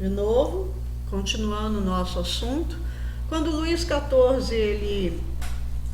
de novo, continuando o nosso assunto, quando Luís XIV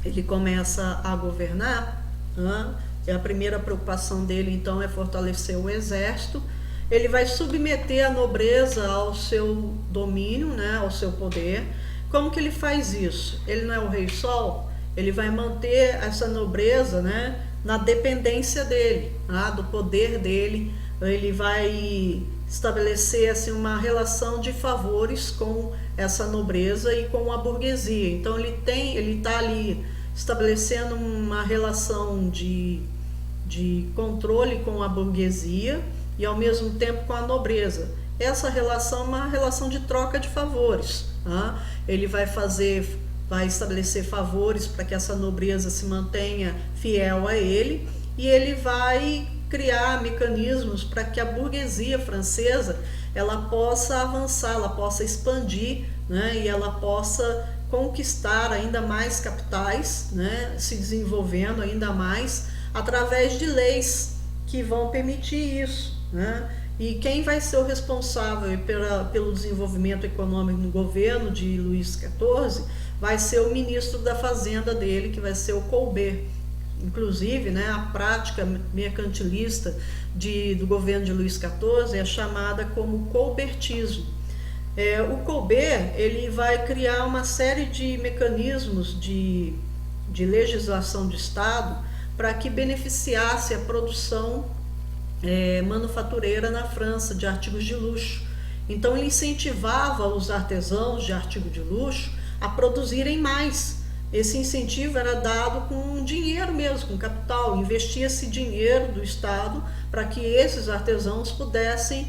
ele começa a governar, né, e a primeira preocupação dele então é fortalecer o exército. Ele vai submeter a nobreza ao seu domínio, né, ao seu poder. Como que ele faz isso? Ele não é o Rei Sol, ele vai manter essa nobreza, né, na dependência dele, tá, do poder dele. Ele vai estabelecer assim, uma relação de favores com essa nobreza e com a burguesia. Então ele está ali estabelecendo uma relação de controle com a burguesia e ao mesmo tempo com a nobreza. Essa relação é uma relação de troca de favores, tá? Ele vai estabelecer favores para que essa nobreza se mantenha fiel a ele, e ele vai criar mecanismos para que a burguesia francesa ela possa avançar, ela possa expandir, né, e ela possa conquistar ainda mais capitais, né, se desenvolvendo ainda mais através de leis que vão permitir isso, né? E quem vai ser o responsável pelo desenvolvimento econômico no governo de Luís XIV vai ser o ministro da Fazenda dele, que vai ser o Colbert. Inclusive, né, a prática mercantilista do governo de Luís XIV é chamada como colbertismo. O Colbert ele vai criar uma série de mecanismos de legislação de Estado para que beneficiasse a produção manufatureira na França de artigos de luxo. Então ele incentivava os artesãos de artigo de luxo a produzirem mais. Esse incentivo era dado com dinheiro mesmo, com capital. Investia-se dinheiro do Estado para que esses artesãos pudessem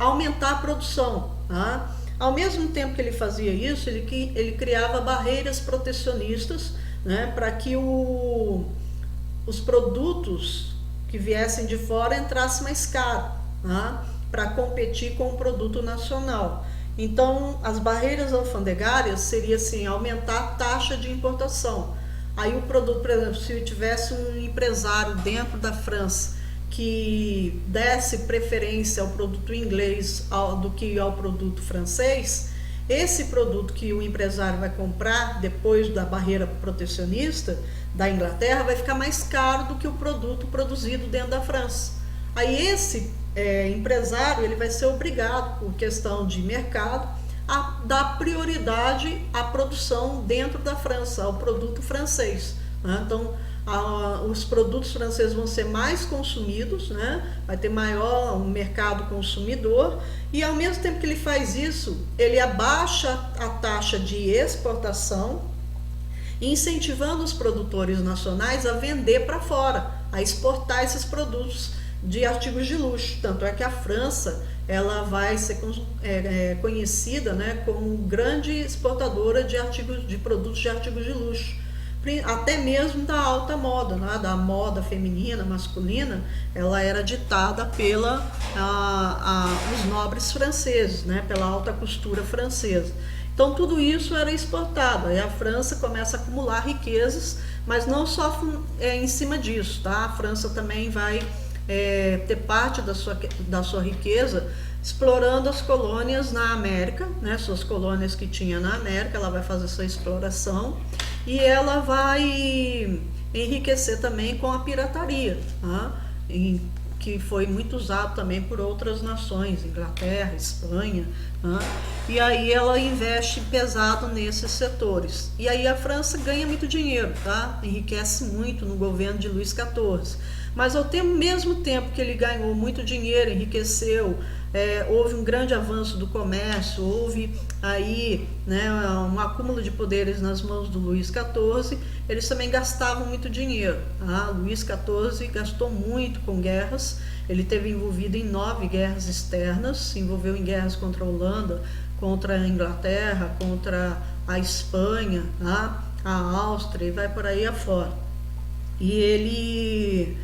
aumentar a produção, tá? Ao mesmo tempo que ele fazia isso, ele criava barreiras protecionistas, né, para que os produtos que viessem de fora entrassem mais caro, tá, para competir com o produto nacional. Então, as barreiras alfandegárias seria assim, aumentar a taxa de importação. Aí o produto, por exemplo, se tivesse um empresário dentro da França que desse preferência ao produto inglês do que ao produto francês, esse produto que o empresário vai comprar depois da barreira protecionista da Inglaterra vai ficar mais caro do que o produto produzido dentro da França. Aí esse empresário ele vai ser obrigado, por questão de mercado, a dar prioridade à produção dentro da França, ao produto francês, né? Então, os produtos franceses vão ser mais consumidos, né? Vai ter maior um mercado consumidor, e ao mesmo tempo que ele faz isso, ele abaixa a taxa de exportação, incentivando os produtores nacionais a vender para fora, a exportar esses produtos de artigos de luxo. Tanto é que a França ela vai ser conhecida, né, como grande exportadora de produtos de artigos de luxo, até mesmo da alta moda, né, da moda feminina, masculina. Ela era ditada pelos nobres franceses, né, pela alta costura francesa. Então tudo isso era exportado. Aí a França começa a acumular riquezas, mas não só em cima disso, tá? A França também vai ter parte da sua riqueza explorando as colônias na América, né, suas colônias que tinha na América. Ela vai fazer essa exploração e ela vai enriquecer também com a pirataria, tá? Que foi muito usado também por outras nações, Inglaterra, Espanha, tá? E aí ela investe pesado nesses setores. E aí a França ganha muito dinheiro, tá? Enriquece muito no governo de Luís XIV. Mas ao mesmo tempo que ele ganhou muito dinheiro, enriqueceu, houve um grande avanço do comércio, houve aí, né, um acúmulo de poderes nas mãos do Luís XIV, eles também gastavam muito dinheiro, tá? Luís XIV gastou muito com guerras, ele esteve envolvido em 9 guerras externas, se envolveu em guerras contra a Holanda, contra a Inglaterra, contra a Espanha, tá? A Áustria, e vai por aí afora. E ele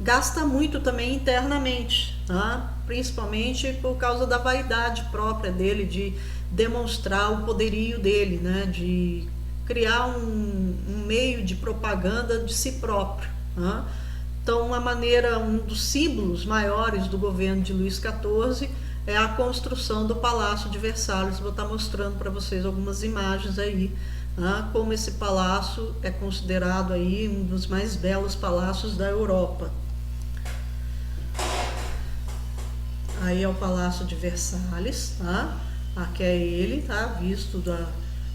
gasta muito também internamente, tá? Principalmente por causa da vaidade própria dele, de demonstrar o poderio dele, né? De criar um meio de propaganda de si próprio, tá? Então, um dos símbolos maiores do governo de Luís XIV é a construção do Palácio de Versalhes. Vou estar mostrando para vocês algumas imagens aí, né, como esse palácio é considerado aí um dos mais belos palácios da Europa. Aí é o Palácio de Versalhes, tá? Aqui é ele, tá? Visto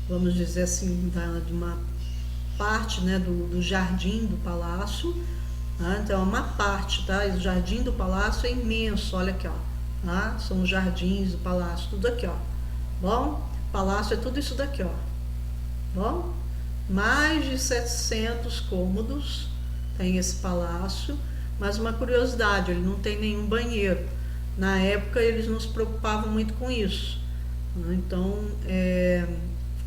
vamos dizer assim, de uma parte, né, do jardim do palácio. Tá? Então é uma parte, tá? O jardim do palácio é imenso, olha aqui, ó. Tá? São os jardins do palácio, tudo aqui, ó. Bom, o palácio é tudo isso daqui, ó. Bom, mais de 700 cômodos tem esse palácio, mas uma curiosidade, ele não tem nenhum banheiro. Na época eles não se preocupavam muito com isso. Então,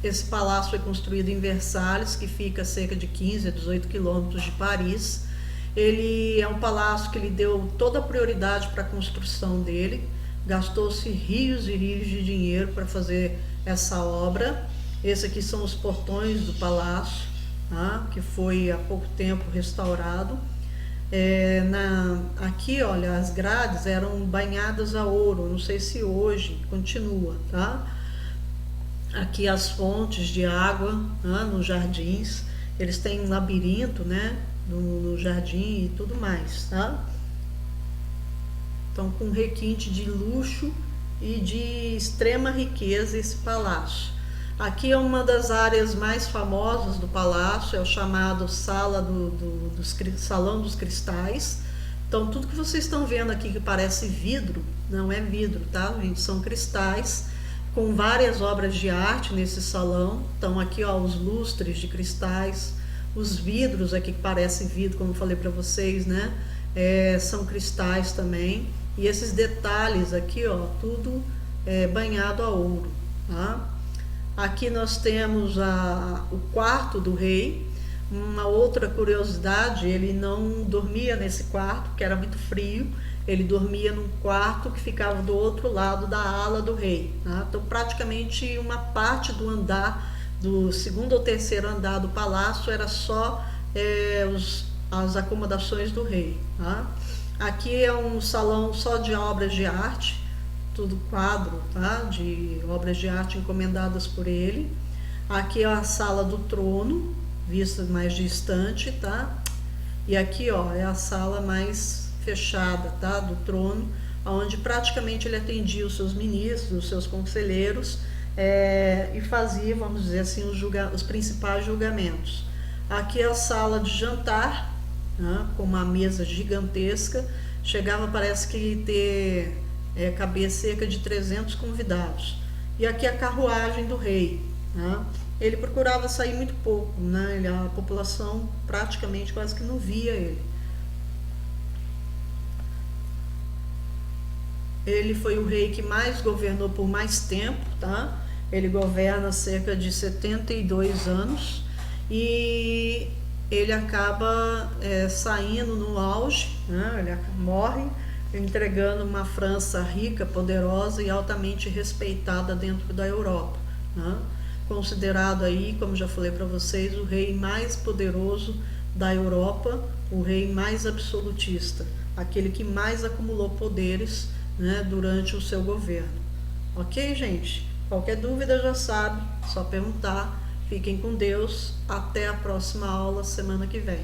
esse palácio foi construído em Versalhes, que fica a cerca de 15 a 18 quilômetros de Paris. Ele é um palácio que ele deu toda a prioridade para a construção dele, gastou-se rios e rios de dinheiro para fazer essa obra. Esses aqui são os portões do palácio, tá? Que foi há pouco tempo restaurado. Aqui, olha, as grades eram banhadas a ouro, não sei se hoje continua, tá? Aqui as fontes de água, né, nos jardins, eles têm um labirinto, né, no jardim e tudo mais, tá? Então, com requinte de luxo e de extrema riqueza esse palácio. Aqui é uma das áreas mais famosas do palácio, é o chamado Salão dos Cristais. Então, tudo que vocês estão vendo aqui que parece vidro, não é vidro, tá, gente? São cristais, com várias obras de arte nesse salão. Então, aqui, ó, os lustres de cristais, os vidros aqui que parecem vidro, como eu falei para vocês, né? São cristais também. E esses detalhes aqui, ó, tudo banhado a ouro, tá? Aqui nós temos o quarto do rei. Uma outra curiosidade, ele não dormia nesse quarto, porque era muito frio. Ele dormia num quarto que ficava do outro lado da ala do rei, tá? Então, praticamente uma parte do andar, do segundo ou terceiro andar do palácio, era só as acomodações do rei, tá? Aqui é um salão só de obras de arte, tudo quadro, tá? De obras de arte encomendadas por ele. Aqui é a sala do trono, vista mais distante, tá? E aqui, ó, é a sala mais fechada, tá? Do trono, onde praticamente ele atendia os seus ministros, os seus conselheiros, e fazia, vamos dizer assim, os principais julgamentos. Aqui é a sala de jantar, né? Com uma mesa gigantesca, chegava, parece que ter cabia cerca de 300 convidados. E aqui a carruagem do rei, né? Ele procurava sair muito pouco, né? A população praticamente quase que não via ele. Ele foi o rei que mais governou por mais tempo, tá? Ele governa cerca de 72 anos e ele acaba saindo no auge, né? Ele morre entregando uma França rica, poderosa e altamente respeitada dentro da Europa, né? Considerado aí, como já falei para vocês, o rei mais poderoso da Europa, o rei mais absolutista, aquele que mais acumulou poderes, né, durante o seu governo. Ok, gente? Qualquer dúvida já sabe, só perguntar. Fiquem com Deus. Até a próxima aula semana que vem.